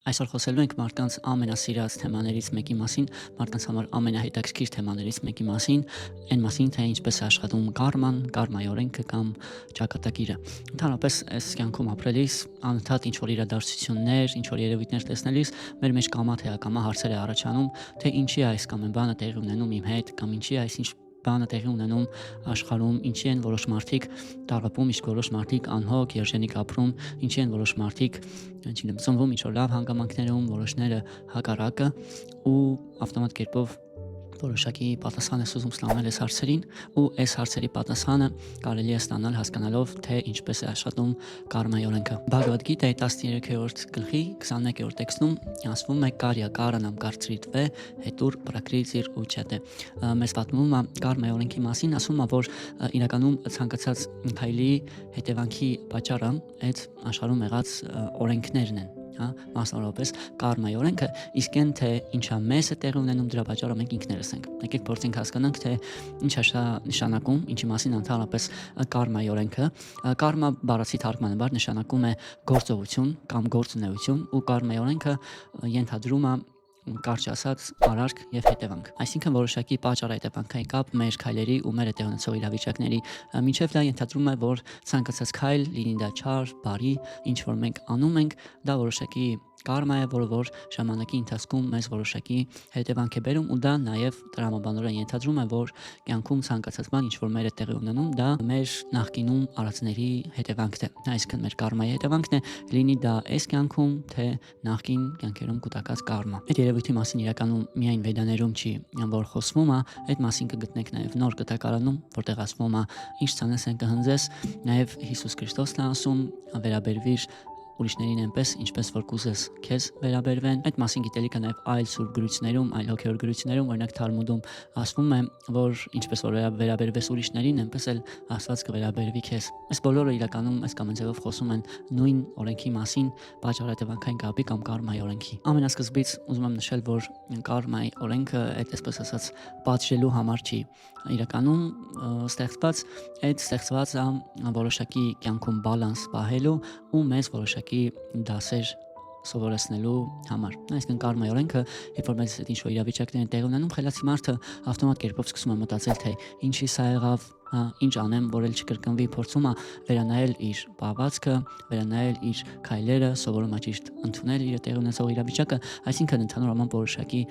Այսօր խոսելու ենք մարդկանց ամենասիրած թեմաներից մեկի մասին, մարդկանց համար ամենահետաքրքիր թեմաներից մեկի մասին, այն մասին, թե ինչպես է աշխատում կարման, կարմայի օրենքը կամ ճակատագիրը։ Ընդհանրապես, այս կյանքում ապրելիս անընդհատ ինչ որ իրադարձություններ, ինչ որ երևույթներ տեսնելիս մեր մեջ կամա թե ակամա հարցեր է առաջանում, թե ինչի է այս կամ այն բանը տեղի ունենում իմ հետ, կամ ինչի է այս բանը տեղի ունենում աշխարհում, ինչի են որոշ մարդիկ տառապում, իսկ որոշ մարդիկ անհոգ, երջանիկ ապրում, ինչի են որոշ մարդիկ չգիտեմ, ծնվում ինչ որ լավ հանգամանքներում, որոշները հակառակը ու ավտոմատ կերպով որոշակի պատասխան ես ուզում ստանալ այս հարցերին ու այս հարցերի պատասխանը կարելի է ստանալ հասկանալով թե ինչպես է աշխատում կարմայի օրենքը։ Բhagavad Gita-ի 13-րդ գլխի 21-րդ տեքստում ասվում է «Կարյա կարանամ կարծրիտվե հետուր պրակրիցիր ուչատե»։ Մեզ պատմում է կարմայի օրենքի մասին, ասում է, որ իրականում ցանկացած քայլի հետևանքի պատճառը այդ աշխարհում եղած օրենքներն են։ Մասնավորապես կարմայի օրենքը, իսկ այն թե ինչա մեզ է տեղի ունենում դրա պատճառը մենք ինքներս ենք։ Եկեք փորձենք հասկանանք, թե ինչ է սա նշանակում, ինչի մասին ընդհանրապես կարմայի օրենքը։ Կարմա բառացի թարգմանաբար նշանակում է գործողություն կամ գործունեություն, ու կարմայի օրենքը ենթադրում է կարճ ասած արարք եւ հետևանք, այսինքն որոշակի պատճառ-հետևանքային կապ մեր քայլերի ու մեր հետեւանքով ունեցող իրավիճակների միջև դա ենթադրում է, որ ցանկացած քայլ, լինի դա չար, բարի, ինչ որ մենք անում ենք, դա որոշակի կարմա է, որը որ ժամանակի ընթացքում մեզ որոշակի հետևանք է բերում, ու դա նաև տրամաբանորեն ենթադրում է, որ կյանքում ցանկացած բան, ինչ որ մեր է տեղի ունենում, դա մեր նախկինում արածների հետևանքն է, այսինքն մեր կարմայի հետևանքն է, լինի դա այս կյանքում, թե նախկին կյանքերում կուտակած կարմա։ Այդ երևույթի մասին իրականում միայն վեդաներում չի, որ խոսվում է, այդ մասին կգտնեք նաև նոր կտակարանում, որտեղ ասվում է ինչ ցանես են կհնձես, նաև Հիսուս Քրիստոսն է ասում, վերաբերվիր ուրիշներին այնպես, ինչպես որ կուզես քեզ վերաբերվեն։ Այդ մասին գիտելիքը նաև այլ սուրբ գրություններում, այլ հոգևոր գրություններում, օրինակ Թալմուդում ասվում է, որ ինչպես որ վերաբերվես ուրիշներին, այնպես էլ Աստված կվերաբերվի քեզ։ Այս բոլորը իրականում այս կամ այն ձևով խոսում են նույն օրենքի մասին, պատճառ-հետևանքային կապի կամ կարմայի օրենքի։ Ամենասկզբից ուզում եմ նշել, որ կարմայի օրենքը այսպես ասած պատժելու համար չի, իրականում ստեղծված որոշակի կյանքում բալանս պահելու ու մեզ որոշակի դասեր սովորեցնելու համար։ Այսինքն կարմայի օրենքը, երբ որ մեզ ինչ որ իրավիճակներ են տեղի ունենում, խելացի մարդը ավտոմատ կերպով սկսում է մտածել, թե ինչի սա եղավ, ինչ անեմ, որ էլ չկրկնվի, փորձում է վերանայել իր պահվածքը, վերանայել իր քայլերը, սովորում է ճիշտ ընդունել իր տեղի ունեցող իրավիճակը, այսինքն ընդհանուր առմամբ որոշակի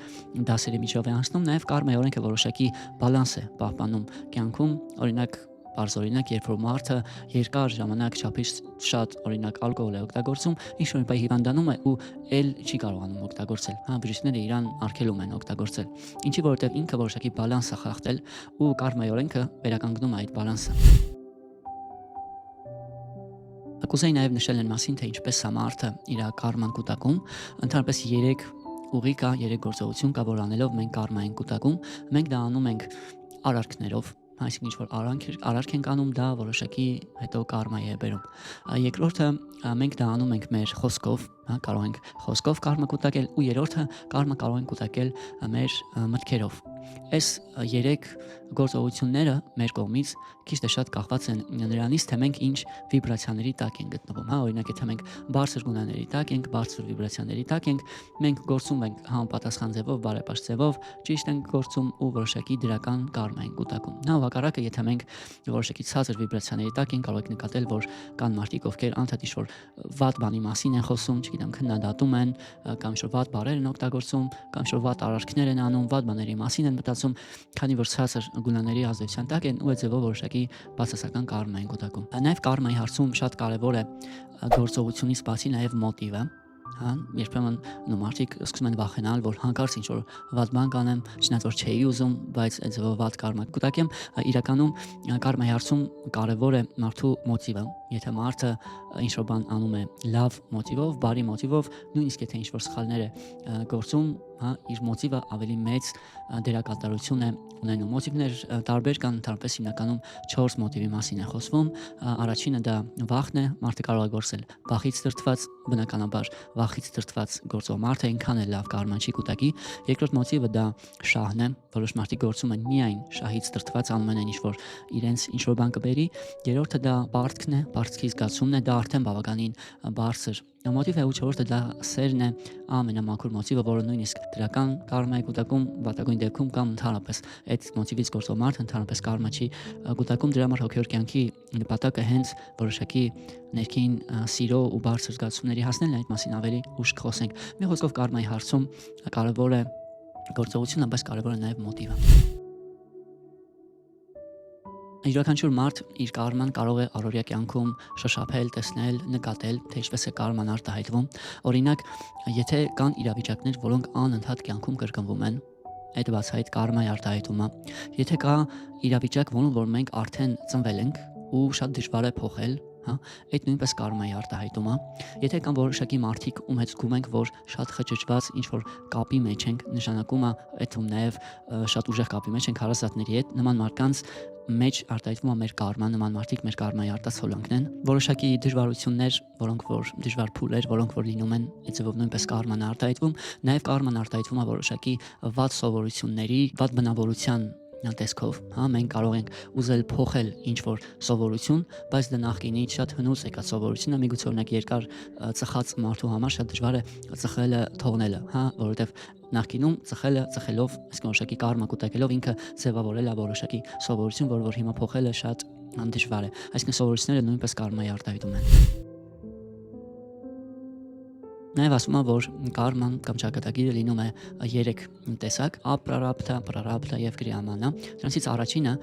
դասերի միջով է անցնում, նաև կարմայի օրենքը որոշակի բալանս է պահպանում կյանքում, օրինակ Օրինակ, երբ որ մարդը երկար ժամանակ չափից շատ օրինակ ալկոհոլ է օգտագործում, ինչ-որ մի բան հիվանդանում է ու էլ չի կարողանում օգտագործել։ Բժիշկները իրան արգելում են օգտագործել։ Ինչի որովհետև ինքը որոշակի բալանս է խախտել ու կարմայի օրենքը վերականգնում է այդ բալանսը։ Կուզեի նաև նշել այն մասին, թե ինչպես է մարդը իր կարման կուտակում, ընդհանրապես 3 ուղի կա, 3 գործողություն կա, որ անելով մենք կարմա ենք կուտակում, մենք դա անում ենք արարքներով, այսինքն ինչ որ արարք ենք անում, դա որոշակի հետո կարմայի է բերում։ Երկրորդը մենք դա անում ենք մեր խոսքով, կարող ենք խոսքով կարմա կուտակել, ու երրորդը կարմա կարող ենք կուտակել մեր մտքերով։ Այս 3 գործողությունները մեր կողմից քիչ թե շատ կախված են նրանից, թե մենք ինչ վիբրացիաների տակ ենք գտնվում, օրինակ եթե մենք բարձր գունաների տակ ենք, բարձր վիբրացիաների տակ ենք, մենք գործում ենք համապատասխան ձևով, բարեպաշտ ձևով, ճիշտ ենք գործում ու որոշակի դրական կարմա ենք կուտակում։ Հակառակը, եթե մենք որոշակի ցածր վիբրացիաների տակ ենք, կարող եք նկատել, որ կան մարդիկ, ովքեր անդադ ինչ-որ վատ բանի մասին են խոսում, չգիտեմ, քննադատում են, կամ ինչ-որ վատ բառեր են օգտագործում, կամ ինչ-որ վատ արարքներ են անում, վատ բաների մասին են մտածում, քանի որ ցածր գունաների ազդեցության տակ են ու այդ ձևով որոշակի բացասական կարմա են կուտակում։ Նաև կարմայի հարցում շատ կարևոր է գործողությունից բացի նաև մոտիվը, երբեմն մարդիկ սկսում են վախենալ, որ հանկարծ ինչ-որ վատ բան կանեմ, չնայած որ չէի ուզում, բայց այդ ձևով վատ կարմա կուտակեմ։ Իրականում կարմայի հարցում կարևոր է մարդու մոտիվը։ Եթե մարդը ինչ-որ բան անում է լավ մոտիվով, բարի մոտիվով, նույնիսկ եթե ինչ-որ սխալներ է գործում, իր մոտիվը ավելի մեծ դերակատարություն է ունենում։ Մոտիվներ տարբեր կան, ընդհանրապես հիմնականում 4 մոտիվի մասին է խոսվում։ Առաջինը դա վախն է, մարդը կարող է գործել վախից դրդված, բնականաբար վախից դրդված գործող մարդը այնքան է լավ կարման չի կուտակի։ Երկրորդ մոտիվը դա շահն է, որոշ մարդիկ գործում են միայն շահից դրդված, անում են ինչ որ իրենց ինչ որ բան կբերի։ Երրորդը դա պարտքն է, պարտքի զգացումն է, դա արդեն բավականին բարձր մոտիվ է, ու չորրորդը դա սերն է, ամենամաքուր մոտիվը, որը նույնիսկ դրական կարմա է կուտակում վատագույն դեպքում, կամ ընդհանրապես այդ մոտիվից գործող մարդը ընդհանրապես կարմա չի կուտակում։ Դրա համար հոգևոր կյանքի նպատակը հենց որոշակի ներքին սիրո ու բարձր զգացումների հասնելն է, այդ մասին ավելի ուշ կխոսենք։ Մի խոսքով կարմայի հարցում կարևոր է գործողությունը, բայց կարևոր է նաև մոտիվը։ Յուրաքանչյուր մարդ իր կարման կարող է առօրյա կյանքում շոշափել, տեսնել, նկատել, թե ինչպես է կարման արտահայտվում։ Օրինակ, եթե կան իրավիճակներ, որոնք անընդհատ կյանքում կրկնվում են, այդ բացահայտ կարմայի արտահայտումը։ Եթե կա իրավիճակ, որում որ մենք արդեն ծնվել ենք ու շատ դժվար է փոխել, այդ նույնպես կարմայի արտահայտում է։ Եթե կան որոշակի մարդիկ, ում հետ զգում ենք, որ շատ խճճված ինչ որ կապի մեջ ենք, նշանակում է այդում նաև շատ ուժեղ կապի մեջ ենք հարազատների հետ, նման մարդկանց մեջ արտահայտվում է մեր կարման, նման մարդիկ մեր կարմայի արտացոլանքն են։ Որոշակի դժվարություններ, որոնք որ դժվար փուլեր, որոնք որ լինում են, այդ ձևով նույնպես կարման է արտահայտվում։ Նաև կարման արտահայտվում է որոշակի վատ սովորությունների, վատ բնավորության տեսքով, մենք կարող ենք ուզել փոխել ինչ որ սովորություն, բայց դա նախկինից շատ հնուց եկած սովորություն է, միգուցե օրինակ երկար ծխած մարդու համար շատ դժվար է ծխելը թողնելը, որովհետև նախկինում ծխելով, այսինքն որոշակի կարմա կուտակելով ինքը ձևավորել է որոշակի սովորություն, որ հիմա փոխելը շատ դժվար է։ Այսինքն սովորությունները նույնպես կարմայի արտահայտում են։ Նաև ասում է, որ կարման կամ ճակատագիրը լինում է 3 տեսակ՝ ապրարաբդա, պրարաբդա եւ գրիամանա։ Դրանցից առաջինը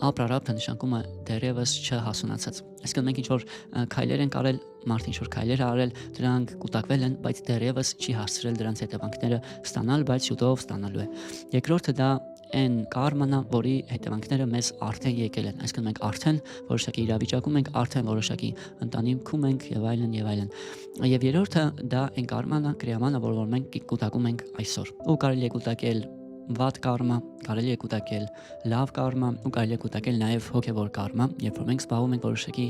ապրարաբդը նշանակում է դեռևս չհասունացած։ Այսինքն մենք ինչ որ քայլեր ենք արել, մարդը ինչ որ քայլեր է արել, դրանք կուտակվել են, բայց դեռևս չի հասցրել դրանց հետևանքները ստանալ, բայց շուտով ստանալու է։ Երկրորդը դա այն կարման է, որի հետևանքները մեզ արդեն եկել են, այսինքն մենք արդեն որոշակի իրավիճակում ենք, արդեն որոշակի ընտանիքում ենք եւ այլն եւ այլն։ Եվ երրորդը դա այն կարման է, կրիամանը, որ մենք կուտակում ենք այսօր։ Ու կարելի է կուտակել վատ կարմա, կարելի է կուտակել լավ կարմա, ու կարելի է կուտակել նաև հոգևոր կարմա, երբ որ մենք զբաղվում ենք որոշակի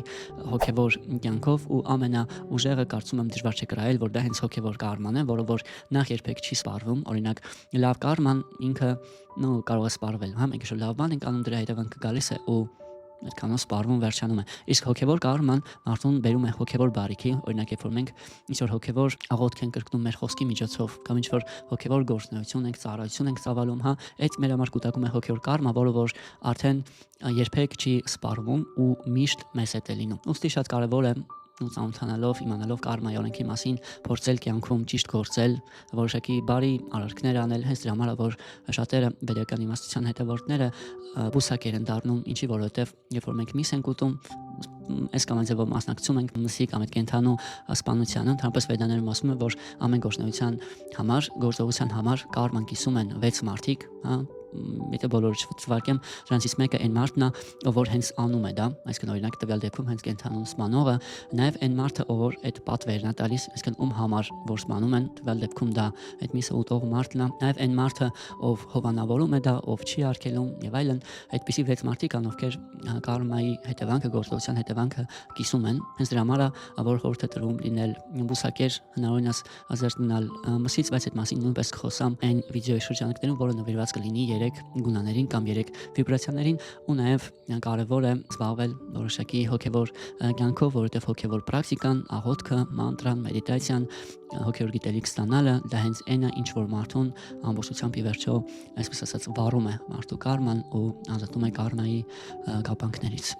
հոգևոր կյանքով, ու ամենաուժեղը կարծում եմ դժվար չէ կրահել, որ դա հենց հոգևոր կարման է, որը որ նախ երբեք չի սպառվում։ Օրինակ, լավ կարման ինքը կարող է սպառվել, մենք ինչ-որ լավ բան ենք անում, դրա հետևանքը գալիս է ու այդքանով սպառվում, վերջանում է։ Իսկ հոգևոր կարման մարդուն բերում է հոգևոր բարիքի, օրինակ երբ որ մենք ինչ-որ հոգևոր աղոթք ենք կրկնում մեր խոսքի միջոցով, կամ ինչ-որ հոգևոր գործունեություն ենք, ծառայություն ենք ծավալում, այդ մեր համար կուտակում է հոգևոր կարմա, որը որ արդեն երբեք չի սպառվում ու միշտ մեզ հետ է լինում։ Ուստի շատ կարևոր է ու ծանոթանալով, իմանալով կարմայի օրենքի մասին, փորձել կյանքում ճիշտ գործել, որոշակի բարի արարքներ անել, հենց դրա համար որ շատերը վեդական իմաստության հետևորդները բուսակեր են դառնում, ինչի որովհետև երբ որ մենք միս ենք ուտում, այս կամ այն ձևով մասնակցում ենք մսի կամ այդ կենդանու սպանությանը, ընդհանրապես վեդաներում ասում են, որ ամեն գործողության համար կարման կիսում են 6 մարդիկ, եթե բոլորը չվարկեմ, դրանցից մեկը այն մարդն է, որ հենց անում է դա, այսինքն օրինակ տվյալ դեպքում հենց կենդանուն սպանողը, նաև այն մարդը, ով այդ պատվերն է տալիս, այսինքն ում համար որ սպանում են, տվյալ դեպքում դա այդ միսը ուտող մարդն է, նաև այն մարդը, ով հովանավորում է դա, ով չի արգելում եւ այլն, այդպիսի 6 մարդիկ կան, ովքեր կարմայի հետևանքը, գործողության հետևանքը կիսում են։ Հենց դրա համար որ խորհուրդ է տրվում լինել բուսակեր, հնարավորինս ազատ մնալ մսից, բայց այդ մասին նույնպես կխոսամ այն վիդեոյի շրջանակներում, որը նվիրված կլինի 3 գունաներին կամ 3 վիբրացիաներին, ու նաև կարևոր է զբաղվել որոշակի հոգևոր կյանքով, որովհետև հոգևոր պրակտիկան, աղոթքը, մանտրան, մեդիտացիան, հոգևոր գիտելիք ստանալը, դա հենց այն է, ինչ որ մարդուն ամբողջությամբ ի վերջո, այսպես ասած, վառում է մարդու կարման ու ազատում է կարմայի կապանքներից։